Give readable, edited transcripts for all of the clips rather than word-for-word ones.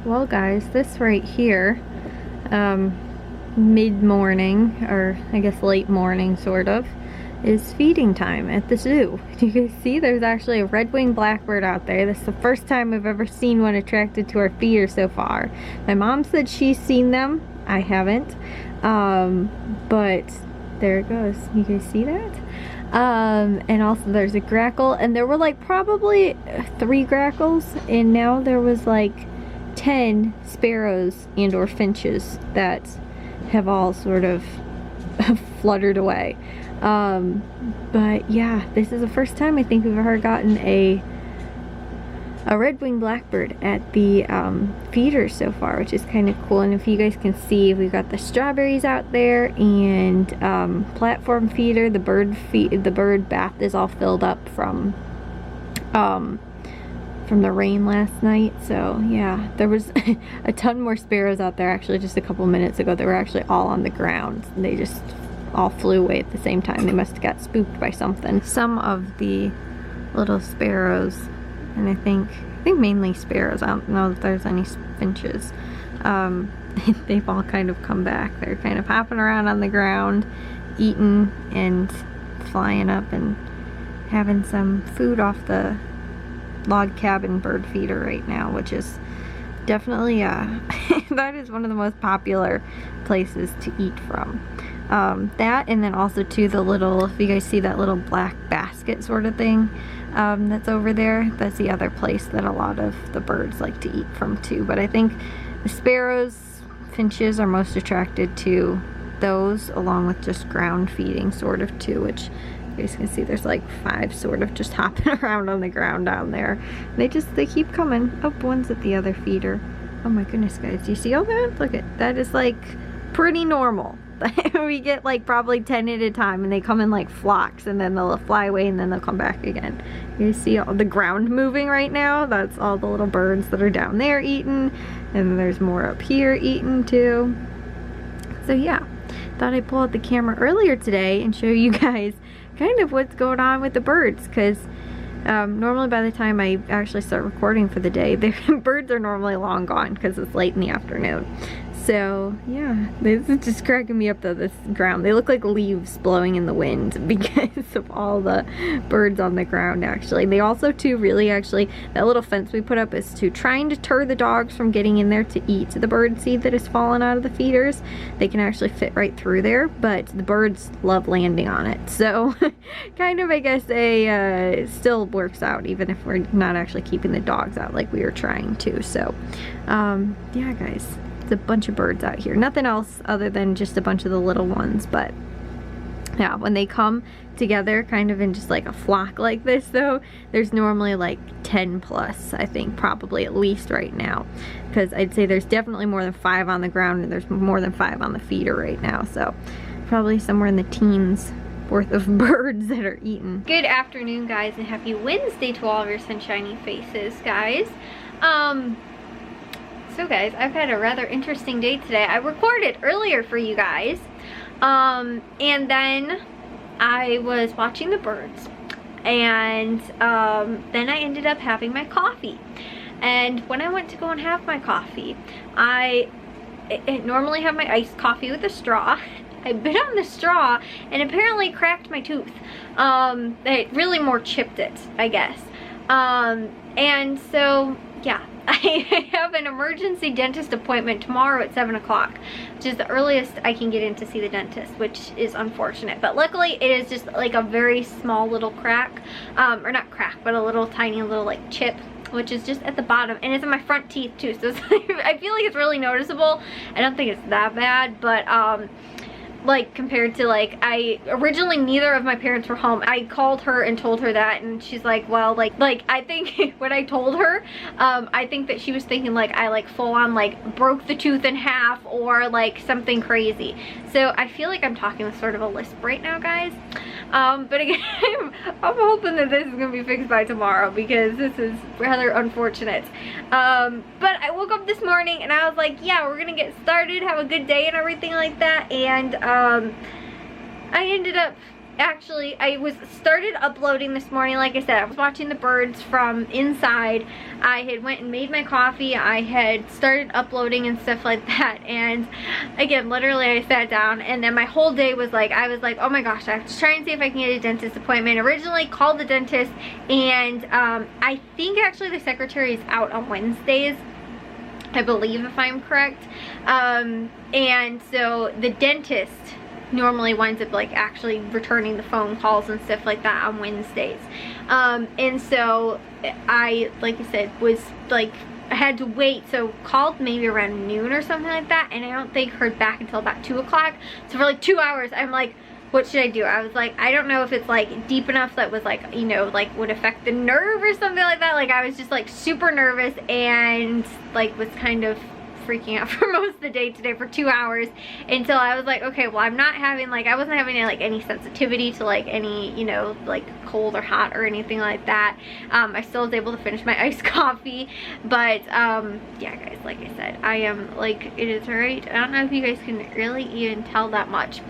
Well guys, this right here, mid-morning, or I guess late morning sort of, is feeding time at the zoo. You can see there's actually a red-winged blackbird out there. This is the first time I've ever seen one attracted to our feeder so far. My mom said she's seen them. I haven't. But there it goes. You guys see that? And also there's a grackle, and there were like probably 3 grackles, and now there was like 10 sparrows and or finches that have all sort of fluttered away. But yeah, this is the first time I think we've ever gotten a red-winged blackbird at the feeder so far, which is kind of cool. And if you guys can see, we've got the strawberries out there, and platform feeder. The bird bath is all filled up from the rain last night. So yeah, there was a ton more sparrows out there actually just a couple minutes ago. They were actually all on the ground, and they just all flew away at the same time. They must have got spooked by something. Some of the little sparrows, and I think mainly sparrows, I don't know if there's any finches, they've all kind of come back. They're kind of hopping around on the ground, eating and flying up and having some food off the log cabin bird feeder right now, which is definitely that is one of the most popular places to eat from. That, and then also too the little, if you guys see that little black basket sort of thing that's over there, that's the other place that a lot of the birds like to eat from too. But I think the sparrows, finches are most attracted to those, along with just ground feeding sort of too, which you guys can see there's like 5 sort of just hopping around on the ground down there. They keep coming. Oh, one's at the other feeder. Oh my goodness guys, do you see all that? Look at that, is like pretty normal. We get like probably 10 at a time, and they come in like flocks, and then they'll fly away and then they'll come back again. You see all the ground moving right now? That's all the little birds that are down there eating, and there's more up here eating too. So yeah, thought I'd pull out the camera earlier today and show you guys kind of what's going on with the birds, because normally by the time I actually start recording for the day, the birds are normally long gone because it's late in the afternoon. So yeah, this is just cracking me up though, this ground. They look like leaves blowing in the wind because of all the birds on the ground actually. They also too really actually, that little fence we put up is to trying to deter the dogs from getting in there to eat the bird seed that has fallen out of the feeders. They can actually fit right through there, but the birds love landing on it. So kind of, I guess, still works out even if we're not actually keeping the dogs out like we were trying to. So yeah guys, a bunch of birds out here. Nothing else other than just a bunch of the little ones. But yeah, when they come together kind of in just like a flock like this though, there's normally like 10 plus, I think, probably at least right now, because I'd say there's definitely more than 5 on the ground, and there's more than 5 on the feeder right now. So probably somewhere in the teens worth of birds that are eaten. Good afternoon guys, and happy Wednesday to all of your sunshiny faces guys. So guys, I've had a rather interesting day today. I recorded earlier for you guys, and then I was watching the birds, and then I ended up having my coffee. And when I went to go and have my coffee, I normally have my iced coffee with a straw. I bit on the straw and apparently cracked my tooth. It really more chipped it, I guess. And so yeah, I have an emergency dentist appointment tomorrow at 7 o'clock, which is the earliest I can get in to see the dentist, which is unfortunate. But luckily it is just like a very small little crack, or not crack, but a little tiny little like chip, which is just at the bottom, and it's in my front teeth too. So it's like, I feel like it's really noticeable. I don't think it's that bad, but like compared to like, originally neither of my parents were home. I called her and told her that, and she's like, well, like I think when I told her, I think that she was thinking like I like full on like broke the tooth in half or like something crazy. So I feel like I'm talking with sort of a lisp right now guys. But again, I'm hoping that this is gonna be fixed by tomorrow, because this is rather unfortunate. But I woke up this morning and I was like, yeah, we're gonna get started, have a good day and everything like that. And I ended up actually, I started uploading this morning. Like I said, I was watching the birds from inside. I had went and made my coffee. I had started uploading and stuff like that. And again, literally I sat down, and then my whole day was like, I was like, oh my gosh, I have to try and see if I can get a dentist appointment. Originally called the dentist, and I think actually the secretary is out on Wednesdays, I believe, if I'm correct. And so the dentist normally winds up like actually returning the phone calls and stuff like that on Wednesdays. And so I, like I said, was like, I had to wait, so called maybe around noon or something like that, and I don't think heard back until about 2 o'clock. So for like 2 hours, I'm like, what should I do? I was like, I don't know if it's like deep enough that was like, you know, like would affect the nerve or something like that. Like I was just like super nervous, and like was kind of freaking out for most of the day today for 2 hours, until I was like, okay, well, I'm not having like, I wasn't having like any sensitivity to like any, you know, like cold or hot or anything like that. I still was able to finish my iced coffee, but yeah guys, like I said, I am like, it is alright. I don't know if you guys can really even tell that much,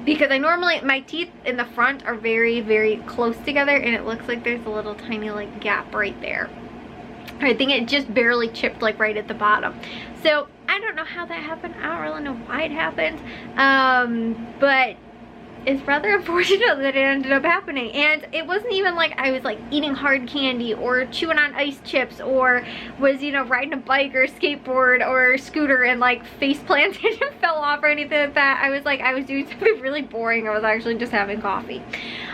because I normally, my teeth in the front are very, very close together, and it looks like there's a little tiny like gap right there. I think it just barely chipped like right at the bottom. So I don't know how that happened. I don't really know why it happened. But it's rather unfortunate that it ended up happening. And it wasn't even like I was like eating hard candy or chewing on ice chips, or was, you know, riding a bike or a skateboard or a scooter and like face planted and fell off or anything like that. I was like, I was doing something really boring. I was actually just having coffee.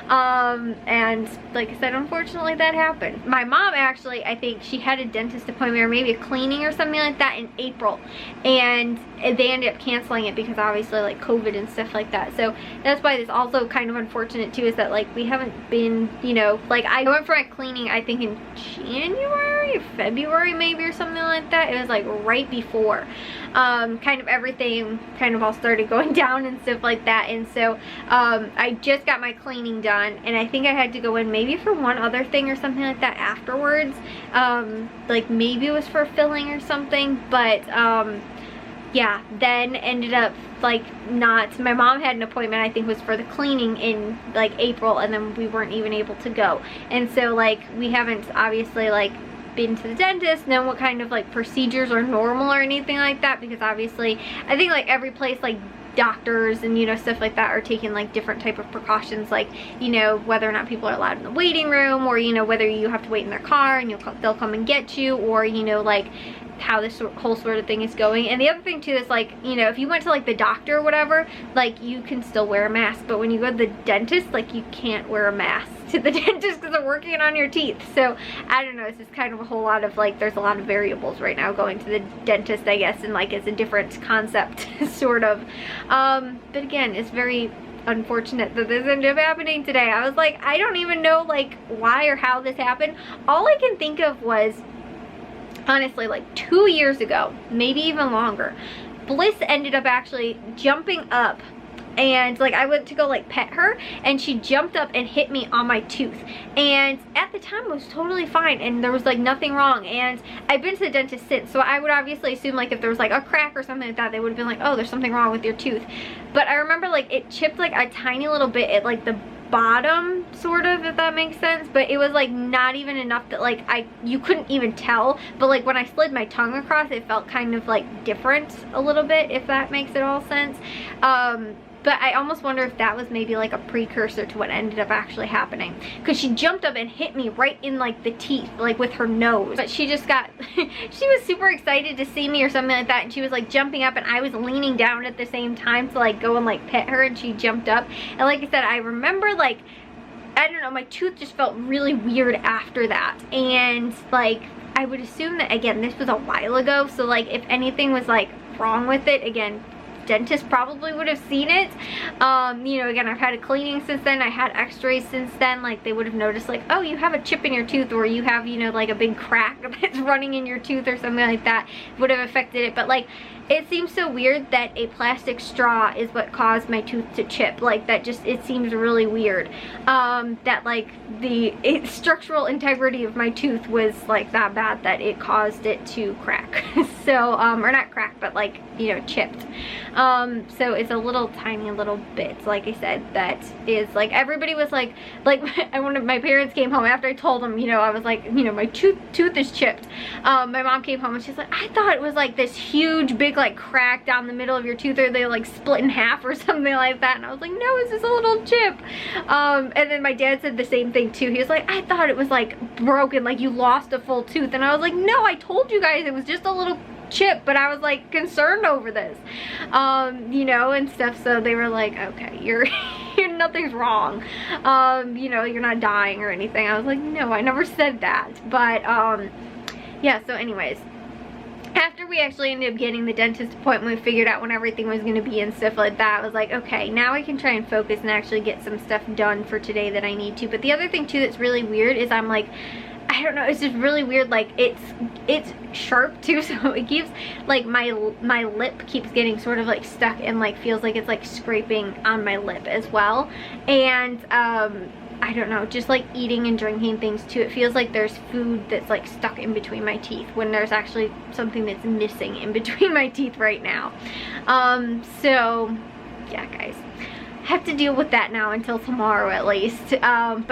And like I said, unfortunately that happened. My mom actually, I think she had a dentist appointment or maybe a cleaning or something like that in April, and they ended up canceling it because obviously like COVID and stuff like that. So that's why it's also kind of unfortunate too, is that like we haven't been, you know, like I went for my cleaning I think in January or February maybe or something like that. It was like right before kind of everything kind of all started going down and stuff like that. And so I just got my cleaning done, and I think I had to go in maybe for one other thing or something like that afterwards. Like maybe it was for filling or something, but yeah, then ended up like not, my mom had an appointment I think was for the cleaning in like April, and then we weren't even able to go. And so like we haven't obviously like been to the dentist, know what kind of like procedures are normal or anything like that, because obviously I think like every place, like doctors and, you know, stuff like that are taking like different type of precautions, like, you know, whether or not people are allowed in the waiting room, or, you know, whether you have to wait in their car and they'll come and get you, or, you know, like how this whole sort of thing is going. And the other thing too is like, you know, if you went to like the doctor or whatever, like you can still wear a mask, but when you go to the dentist, like you can't wear a mask to the dentist because they're working on your teeth. So I don't know, it's just kind of a whole lot of like, there's a lot of variables right now going to the dentist, I guess, and like it's a different concept sort of. But again, it's very unfortunate that this ended up happening today. I was like, I don't even know like why or how this happened. All I can think of was, honestly, like 2 years ago, maybe even longer, Bliss ended up actually jumping up, and like I went to go like pet her, and she jumped up and hit me on my tooth, and at the time it was totally fine and there was like nothing wrong. And I've been to the dentist since, so I would obviously assume like if there was like a crack or something like that, they would have been like, oh, there's something wrong with your tooth. But I remember like it chipped like a tiny little bit at like the bottom, sort of, if that makes sense, but it was like not even enough that like you couldn't even tell. But like when I slid my tongue across, it felt kind of like different a little bit, if that makes it all sense. But I almost wonder if that was maybe like a precursor to what ended up actually happening, because she jumped up and hit me right in like the teeth, like with her nose. But she just got she was super excited to see me or something like that, and she was like jumping up, and I was leaning down at the same time to like go and like pet her, and she jumped up. And like I said, I remember like, I don't know, my tooth just felt really weird after that. And like I would assume that, again, this was a while ago, so like if anything was like wrong with it, again, dentist probably would have seen it. You know, again, I've had a cleaning since then, I had x-rays since then, like they would have noticed like, oh, you have a chip in your tooth, or you have, you know, like a big crack that's running in your tooth or something like that, would have affected it. But like, it seems so weird that a plastic straw is what caused my tooth to chip. Like that just, it seems really weird, that like the structural integrity of my tooth was like that bad that it caused it to crack. So, or not cracked, but like, you know, chipped. So it's a little tiny little bit, like I said, that is like, everybody was like when my parents came home after I told them, you know, I was like, you know, my tooth is chipped. My mom came home and she's like, I thought it was like this huge big like crack down the middle of your tooth, or they like split in half or something like that. And I was like, no, it's just a little chip. And then my dad said the same thing too. He was like, I thought it was like broken, like you lost a full tooth. And I was like, no, I told you guys it was just a little chip, but I was like concerned over this, you know, and stuff. So they were like, okay, you're nothing's wrong, you know, you're not dying or anything. I was like, no, I never said that. But yeah, so anyways, after we actually ended up getting the dentist appointment, we figured out when everything was going to be and stuff like that. I was like, okay, now I can try and focus and actually get some stuff done for today that I need to. But the other thing too that's really weird is I'm like, I don't know, it's just really weird, like it's sharp too, so it keeps like my lip keeps getting sort of like stuck and like feels like it's like scraping on my lip as well. And I don't know, just like eating and drinking things too, it feels like there's food that's like stuck in between my teeth when there's actually something that's missing in between my teeth right now. So yeah, guys, have to deal with that now until tomorrow at least. But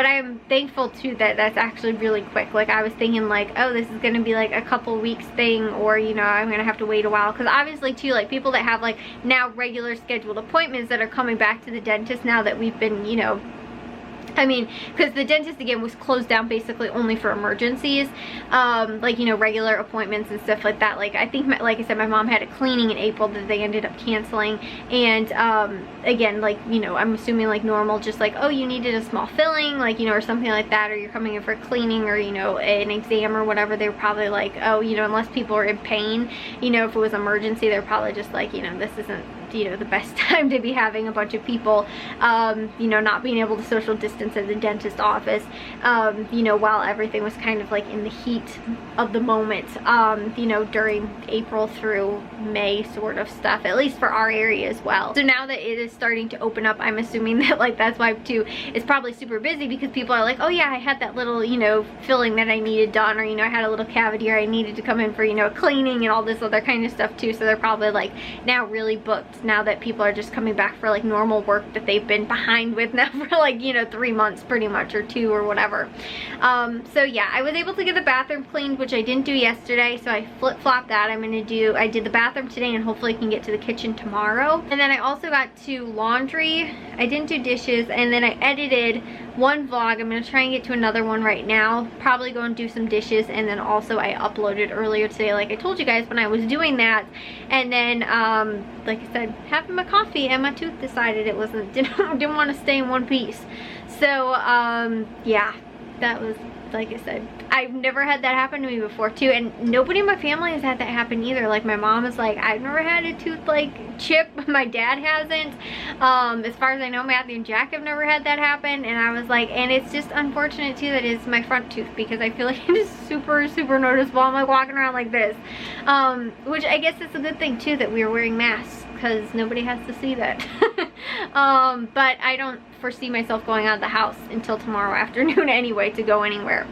I am thankful too that that's actually really quick. Like I was thinking like, oh, this is gonna be like a couple weeks thing, or you know, I'm gonna have to wait a while, because obviously too, like people that have like now regular scheduled appointments that are coming back to the dentist now that we've been, you know, I mean, because the dentist again was closed down basically only for emergencies, like, you know, regular appointments and stuff like that. Like I think, like I said, my mom had a cleaning in April that they ended up canceling. And again, like, you know, I'm assuming like normal, just like, oh, you needed a small filling, like, you know, or something like that, or you're coming in for cleaning, or, you know, an exam or whatever. They were probably like, oh, you know, unless people are in pain, you know, if it was emergency, they're probably just like, you know, this isn't, you know, the best time to be having a bunch of people, you know, not being able to social distance at the dentist office, you know, while everything was kind of like in the heat of the moment, you know, during April through May sort of stuff, at least for our area as well. So now that it is starting to open up, I'm assuming that like that's why too it's probably super busy, because people are like, oh yeah, I had that little, you know, filling that I needed done, or, you know, I had a little cavity, or I needed to come in for, you know, cleaning and all this other kind of stuff too. So they're probably like now really booked now that people are just coming back for like normal work that they've been behind with now for like, you know, 3 months pretty much, or 2 or whatever. So yeah, I was able to get the bathroom cleaned, which I didn't do yesterday, so I flip-flopped that. I did the bathroom today, and hopefully I can get to the kitchen tomorrow. And then I also got to laundry. I didn't do dishes, and then I edited one vlog. I'm gonna try and get to another one right now, probably go and do some dishes. And then also I uploaded earlier today, like I told you guys, when I was doing that. And then like I said, having my coffee, and my tooth decided it wasn't didn't want to stay in one piece. So yeah, that was, like I said, I've never had that happen to me before too, and nobody in my family has had that happen either. Like my mom is like, I've never had a tooth like chip. My dad hasn't. As far as I know, Matthew and Jack have never had that happen. And I was like, and it's just unfortunate too that it's my front tooth, because I feel like it is super noticeable. I'm like walking around like this, which I guess is a good thing too that we are wearing masks, because nobody has to see that. But I don't foresee myself going out of the house until tomorrow afternoon anyway to go anywhere.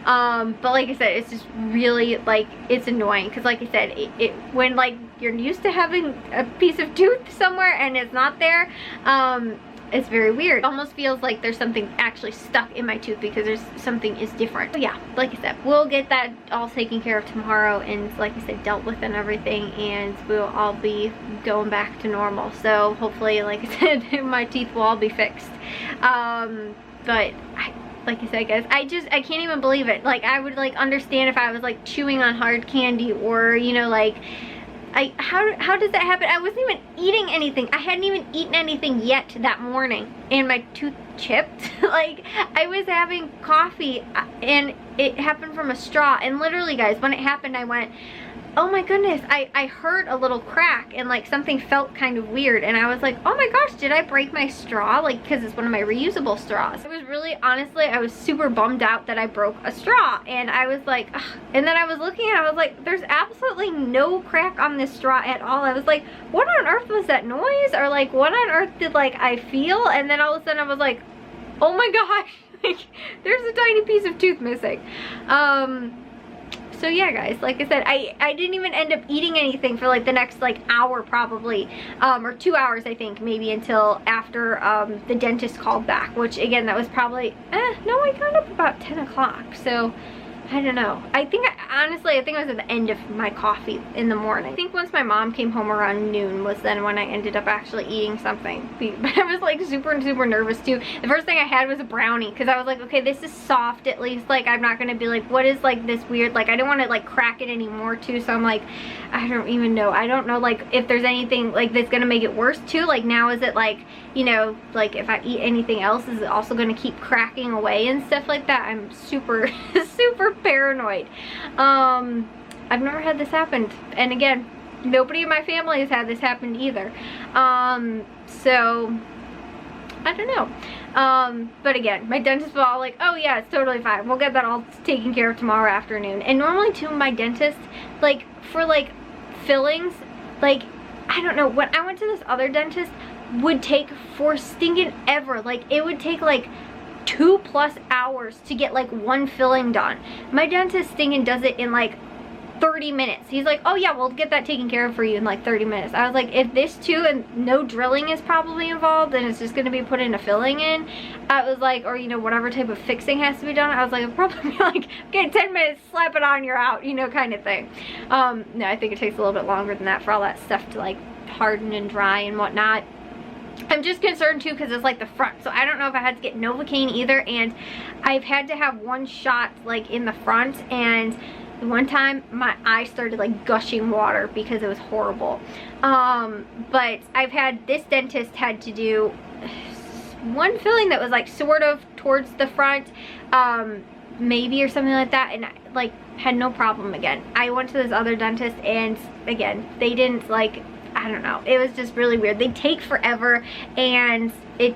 But like I said, it's just really like, it's annoying, because like I said, it when like you're used to having a piece of tooth somewhere and it's not there, it's very weird. It almost feels like there's something actually stuck in my tooth because there's something is different. So yeah, like I said, we'll get that all taken care of tomorrow, and like I said, dealt with and everything, and we'll all be going back to normal. So hopefully, like I said, my teeth will all be fixed. But like I said, guys, I can't even believe it. Like I would like understand if I was like chewing on hard candy, or, you know, like how does that happen? I wasn't even eating anything. I hadn't even eaten anything yet that morning, and my tooth chipped. Like I was having coffee and it happened from a straw, and literally, guys, when it happened, I went, oh my goodness, I heard a little crack, and like something felt kind of weird, and I was like, oh my gosh, did I break my straw? Like, because it's one of my reusable straws. It was really, honestly, I was super bummed out that I broke a straw, and I was like, ugh. And then I was looking and I was like, there's absolutely no crack on this straw at all. I was like, what on earth was that noise? Or like, what on earth did like I feel? And then all of a sudden I was like, oh my gosh, like there's a tiny piece of tooth missing. So yeah, guys, like I said, I didn't even end up eating anything for like the next like hour probably, or 2 hours I think, maybe, until after the dentist called back, which again, that was probably, no, I got up about 10 o'clock, so I don't know. Honestly, I think it was at the end of my coffee in the morning. I think once my mom came home around noon was then when I ended up actually eating something. But I was like super nervous too. The first thing I had was a brownie because I was like, okay, this is soft at least. Like, I'm not gonna be like, what is like this weird, like I don't want to like crack it anymore too. So I'm like, I don't even know. I don't know like if there's anything like that's gonna make it worse too. Like now is it like, you know, like if I eat anything else, is it also gonna keep cracking away and stuff like that? I'm super paranoid. I've never had this happen, and again, nobody in my family has had this happen either. So I don't know. But again, my dentist was all like, oh yeah, it's totally fine, we'll get that all taken care of tomorrow afternoon. And normally too, my dentist, like for like fillings, like I don't know, when I went to this other dentist, would take for stinking ever. Like it would take like 2+ hours to get like one filling done. My dentist stinking does it in like 30 minutes. He's like, oh yeah, we'll get that taken care of for you in like 30 minutes. I was like, if this too, and no drilling is probably involved, and it's just gonna be putting a filling in, I was like, or you know, whatever type of fixing has to be done, I was like, it'll probably be like, okay, 10 minutes, slap it on, you're out, you know, kind of thing. No, I think it takes a little bit longer than that for all that stuff to like harden and dry and whatnot. I'm just concerned too because it's like the front, so I don't know if I had to get Novocaine either, and I've had to have one shot like in the front, and one time my eye started like gushing water because it was horrible. But I've had, this dentist had to do one filling that was like sort of towards the front, maybe, or something like that, and I like had no problem again. I went to this other dentist, and again, they didn't like, I don't know, it was just really weird. They take forever, and it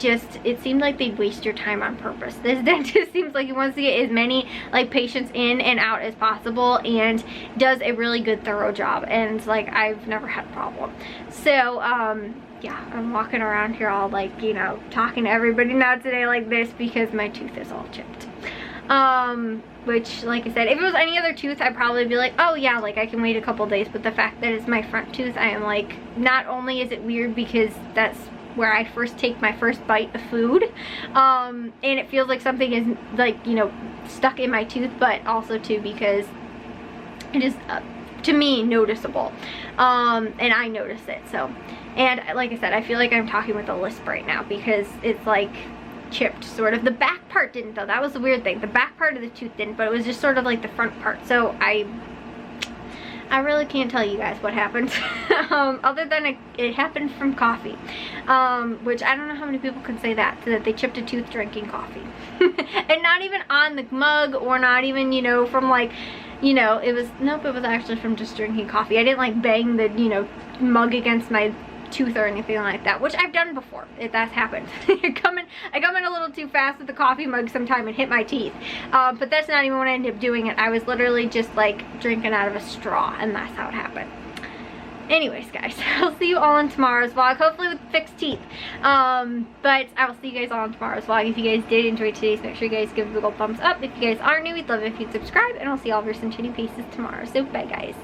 seemed like they'd waste your time on purpose. This dentist seems like he wants to get as many like patients in and out as possible, and does a really good thorough job, and like I've never had a problem. So yeah, I'm walking around here all like, you know, talking to everybody now today like this because my tooth is all chipped. Which, like I said, if it was any other tooth, I'd probably be like, oh yeah, like I can wait a couple days. But the fact that it's my front tooth, I am like, not only is it weird because that's where I first take my first bite of food, and it feels like something is like, you know, stuck in my tooth, but also too because it is to me noticeable, and I notice it. So, and like I said, I feel like I'm talking with a lisp right now because it's like chipped sort of. The back part didn't though. That was the weird thing. The back part of the tooth didn't, but it was just sort of like the front part. So I really can't tell you guys what happened. Other than it happened from coffee, which I don't know how many people can say that, so that they chipped a tooth drinking coffee. And not even on the mug, or not even, you know, from like, you know, it was, nope, it was actually from just drinking coffee. I didn't like bang the, you know, mug against my tooth or anything like that, which I've done before. That's happened. I come in a little too fast with the coffee mug sometime and hit my teeth, but that's not even when I ended up doing it. I was literally just like drinking out of a straw, and that's how it happened. Anyways, guys, I'll see you all in tomorrow's vlog, hopefully with fixed teeth. But I will see you guys all in tomorrow's vlog. If you guys did enjoy today's, make sure you guys give it a big old thumbs up. If you guys are new, we'd love it if you'd subscribe, and I'll see all of your sunshiny faces tomorrow. So bye, guys.